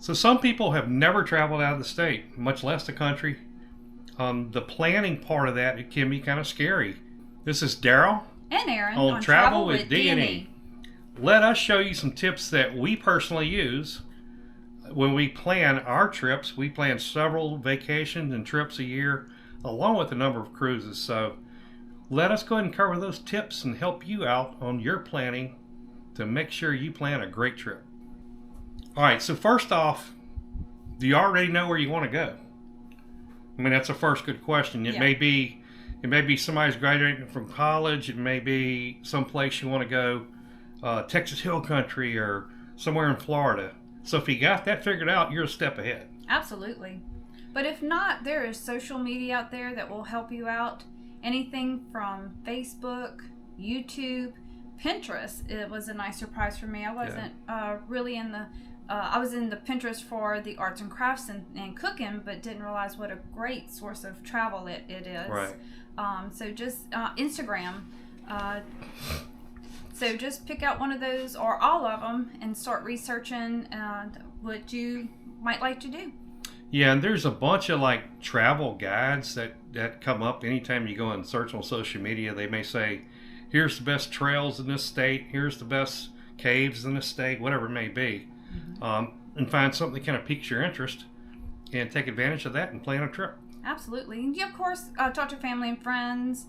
So some people have never traveled out of the state, much less the country. The planning part of that, it can be kind of scary. This is Daryl And Aaron on Travel with D&E. Let us show you some tips that we personally use when we plan our trips. We plan several vacations and trips a year, along with a number of cruises. So let us go ahead and cover those tips and help you out on your planning to make sure you plan a great trip. All right, so first off, do you already know where you want to go? I mean, that's the first good question. It may be somebody's graduating from college. It may be someplace you want to go, Texas Hill Country or somewhere in Florida. So if you got that figured out, you're a step ahead. Absolutely. But if not, there is social media out there that will help you out. Anything from Facebook, YouTube, Pinterest. It was a nice surprise for me. I wasn't really in the... I was in the Pinterest for the arts and crafts and cooking, but didn't realize what a great source of travel it is. Right. So just Instagram. So just pick out one of those or all of them and start researching what you might like to do. Yeah, and there's a bunch of like travel guides that come up anytime you go and search on social media. They may say, here's the best trails in this state, here's the best caves in this state, whatever it may be. And find something that kind of piques your interest and take advantage of that and plan a trip. Absolutely. And you, of course, talk to family and friends.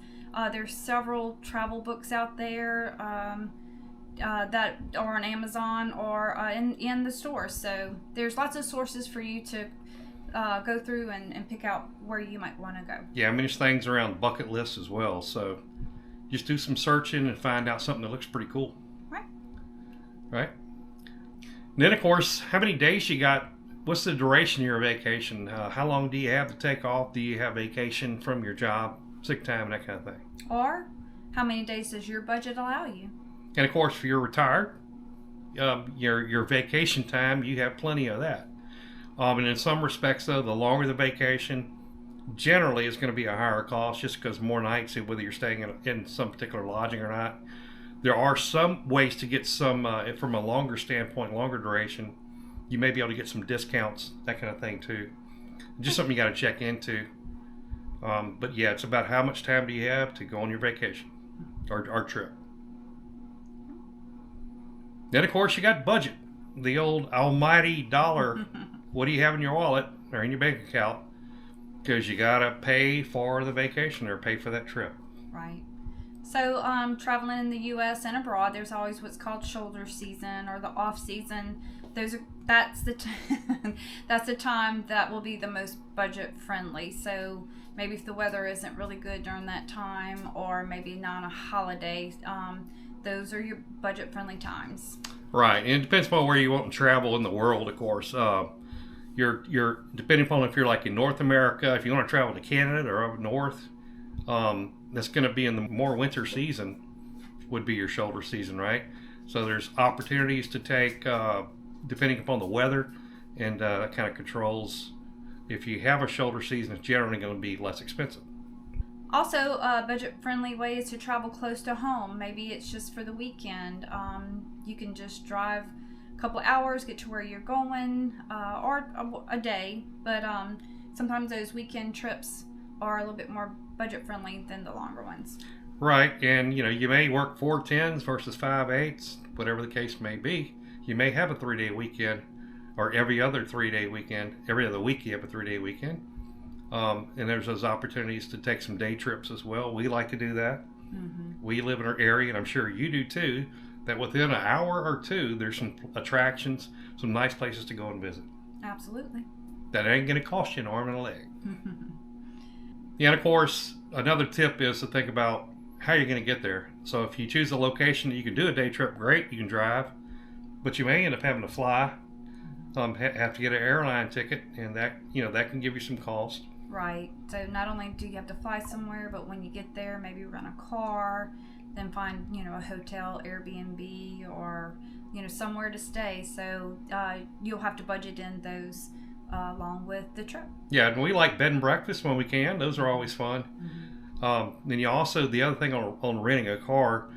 There's several travel books out there that are on Amazon or in the store. So there's lots of sources for you to go through and pick out where you might want to go. Yeah, I mean, there's things around bucket lists as well. So just do some searching and find out something that looks pretty cool. Right. And then, of course, how many days you got? What's the duration of your vacation? How long do you have to take off? Do you have vacation from your job, sick time, that kind of thing? Or how many days does your budget allow you? And, of course, if you're retired, your vacation time, you have plenty of that. And in some respects, though, the longer the vacation, generally is going to be a higher cost just because more nights, whether you're staying in some particular lodging or not. There are some ways to get some, from a longer standpoint, longer duration, you may be able to get some discounts, that kind of thing too. Just something you got to check into. But yeah, it's about how much time do you have to go on your vacation or trip. Then, of course, you got budget. The old almighty dollar. What do you have in your wallet or in your bank account? Because you got to pay for the vacation or pay for that trip. Right. So, traveling in the U.S. and abroad, there's always what's called shoulder season or the off season. That's the time that will be the most budget friendly. So maybe if the weather isn't really good during that time, or maybe not a holiday, those are your budget friendly times. Right, and it depends upon where you want to travel in the world, of course. You're depending upon if you're like in North America, if you want to travel to Canada or up north. That's going to be in the more winter season would be your shoulder season, right? So there's opportunities to take depending upon the weather, and that kind of controls. If you have a shoulder season, it's generally going to be less expensive. Also, budget-friendly ways to travel close to home. Maybe it's just for the weekend. You can just drive a couple hours, get to where you're going, or a day. But sometimes those weekend trips are a little bit more budget-friendly than the longer ones. Right, and you may work 4 10s versus 5 8s, whatever the case may be. You may have a 3-day weekend, or every other 3-day weekend. Every other week you have a 3-day weekend. And there's those opportunities to take some day trips as well. We like to do that. Mm-hmm. We live in our area, and I'm sure you do too, that within an hour or two, there's some attractions, some nice places to go and visit. Absolutely. That ain't going to cost you an arm and a leg. Yeah, and of course, another tip is to think about how you're going to get there. So if you choose a location that you can do a day trip, great, you can drive. But you may end up having to fly, have to get an airline ticket, and that can give you some cost. Right. So not only do you have to fly somewhere, but when you get there, maybe rent a car, then find a hotel, Airbnb, or somewhere to stay. So you'll have to budget in those along with the trip. Yeah, and we like bed and breakfast when we can. Those are always fun. Mm-hmm. Then you also, the other thing on renting a car,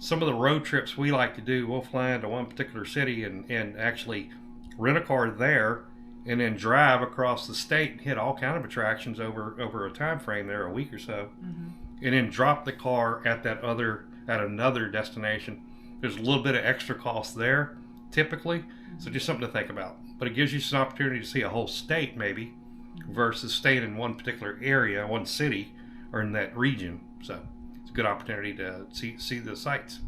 some of the road trips we like to do, we'll fly into one particular city and actually rent a car there, and then drive across the state and hit all kind of attractions over a time frame there, a week or so, and then drop the car at another destination. There's a little bit of extra cost there, typically, so just something to think about. But it gives you some opportunity to see a whole state maybe, versus staying in one particular area, one city, or in that region. So it's a good opportunity to see the sights.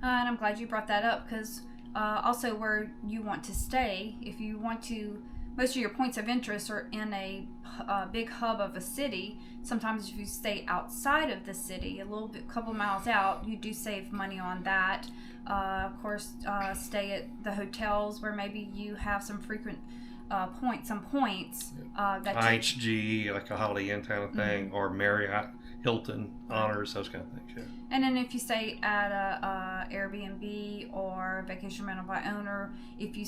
And I'm glad you brought that up, because also where you want to stay, if you want to, most of your points of interest are in a big hub of a city. Sometimes if you stay outside of the city, couple miles out, you do save money on that. Of course, stay at the hotels where maybe you have some frequent points. That IHG, like a Holiday Inn kind of thing, or Marriott, Hilton, Honors, those kind of things. Yeah. And then if you stay at a Airbnb or vacation rental by owner, if you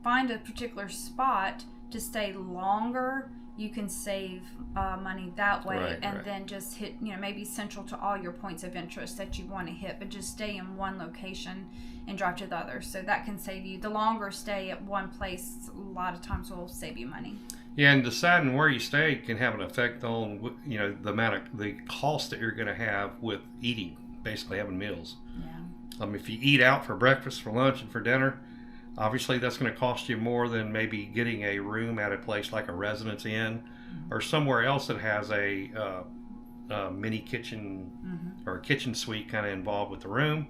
find a particular spot to stay longer, you can save money that way, then just hit, maybe central to all your points of interest that you want to hit, but just stay in one location and drive to the other. So that can save you. The longer stay at one place, a lot of times will save you money. Yeah, and deciding where you stay can have an effect on the cost that you're going to have with eating, basically having meals. Yeah. If you eat out for breakfast, for lunch, and for dinner, obviously that's going to cost you more than maybe getting a room at a place like a Residence Inn or somewhere else that has a mini kitchen or a kitchen suite kind of involved with the room.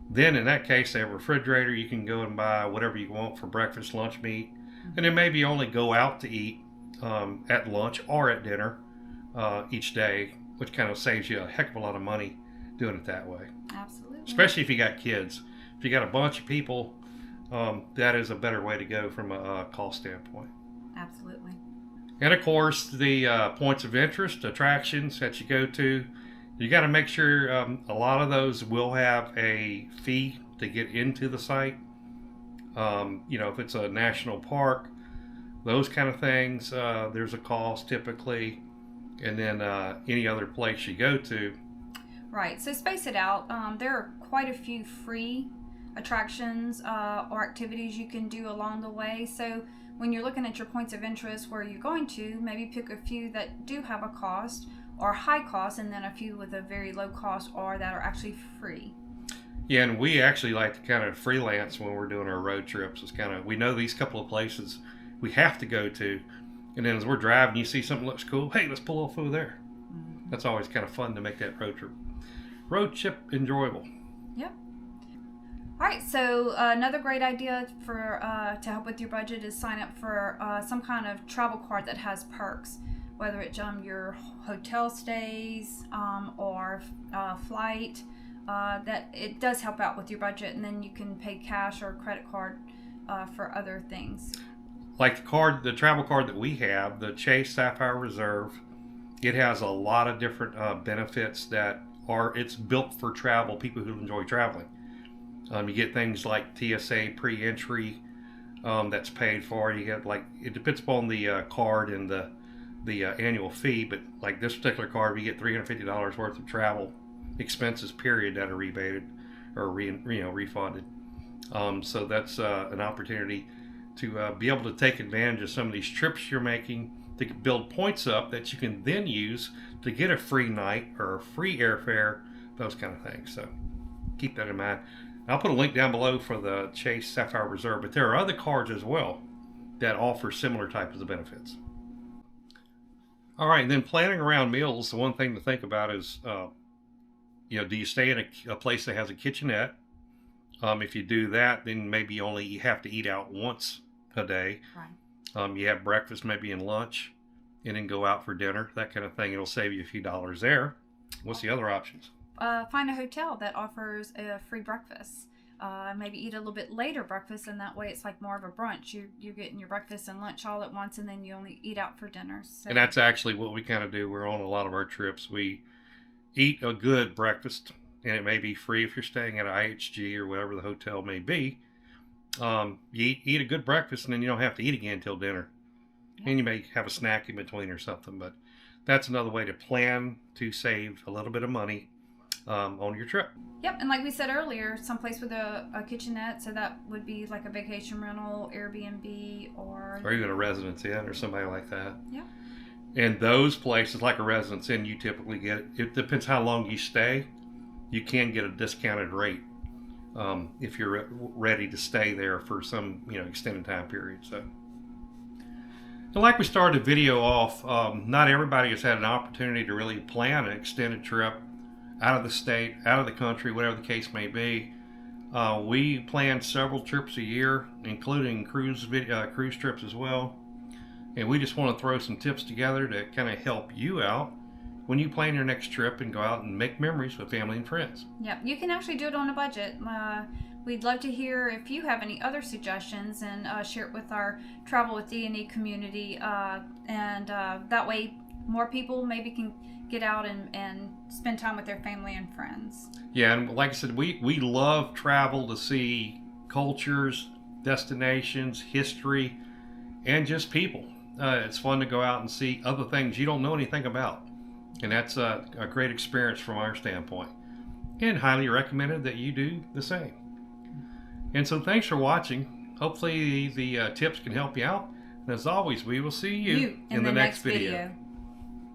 Then in that case, they have a refrigerator. You can go and buy whatever you want for breakfast, lunch, meat, and then maybe only go out to eat at lunch or at dinner each day, which kind of saves you a heck of a lot of money doing it that way. Absolutely. Especially if you got kids. If you got a bunch of people, that is a better way to go from a cost standpoint. Absolutely. And of course, the points of interest, attractions that you go to, you got to make sure a lot of those will have a fee to get into the site. If it's a national park, those kind of things, there's a cost typically. And then any other place you go to. Right. So space it out. There are quite a few free attractions or activities you can do along the way. So when you're looking at your points of interest where you're going to, maybe pick a few that do have a cost or high cost, and then a few with a very low cost or that are actually free. Yeah, and we actually like to kind of freelance when we're doing our road trips. It's kind of, we know these couple of places we have to go to, and then as we're driving, you see something looks cool, hey, let's pull off over there. That's always kind of fun to make that road trip enjoyable. Yep. All right, so another great idea for to help with your budget is sign up for some kind of travel card that has perks, whether it's your hotel stays or flight. That it does help out with your budget, and then you can pay cash or credit card for other things. Like the travel card that we have, the Chase Sapphire Reserve, it has a lot of different benefits that it's built for travel, people who enjoy traveling. You get things like TSA pre-entry that's paid for. You get it depends upon the card and the annual fee, but like this particular card, we get $350 worth of travel expenses period that are rebated or refunded. So that's an opportunity to be able to take advantage of some of these trips you're making to build points up that you can then use to get a free night or a free airfare, those kind of things. So keep that in mind. I'll put a link down below for the Chase Sapphire Reserve, but there are other cards as well that offer similar types of benefits. All right, and then planning around meals, the one thing to think about is, do you stay in a place that has a kitchenette? If you do that, then maybe you have to eat out once a day. Right. You have breakfast maybe and lunch, and then go out for dinner, that kind of thing. It'll save you a few dollars there. What's the other options? Find a hotel that offers a free breakfast. Maybe eat a little bit later breakfast, and that way it's like more of a brunch. You're getting your breakfast and lunch all at once, and then you only eat out for dinner. So. And that's actually what we kind of do. We're on a lot of our trips. We eat a good breakfast, and it may be free if you're staying at IHG or whatever the hotel may be. You eat a good breakfast, and then you don't have to eat again until dinner. Yeah. And you may have a snack in between or something, but that's another way to plan to save a little bit of money on your trip. Yep, and like we said earlier, someplace with a kitchenette, so that would be like a vacation rental, Airbnb, or even a Residence Inn or somebody like that. Yeah. And those places, like a Residence Inn, you typically get, it depends how long you stay, you can get a discounted rate if you're ready to stay there for some extended time period. So, and like we started the video off, not everybody has had an opportunity to really plan an extended trip out of the state, out of the country, whatever the case may be. We plan several trips a year, including cruise trips as well. And we just want to throw some tips together to kind of help you out when you plan your next trip and go out and make memories with family and friends. Yep, you can actually do it on a budget. We'd love to hear if you have any other suggestions and share it with our Travel with D&E community. And that way more people maybe can get out and spend time with their family and friends. Yeah, and like I said, we love travel to see cultures, destinations, history, and just people. It's fun to go out and see other things you don't know anything about. And that's a great experience from our standpoint. And highly recommended that you do the same. And so thanks for watching. Hopefully the tips can help you out. And as always, we will see you in the next video.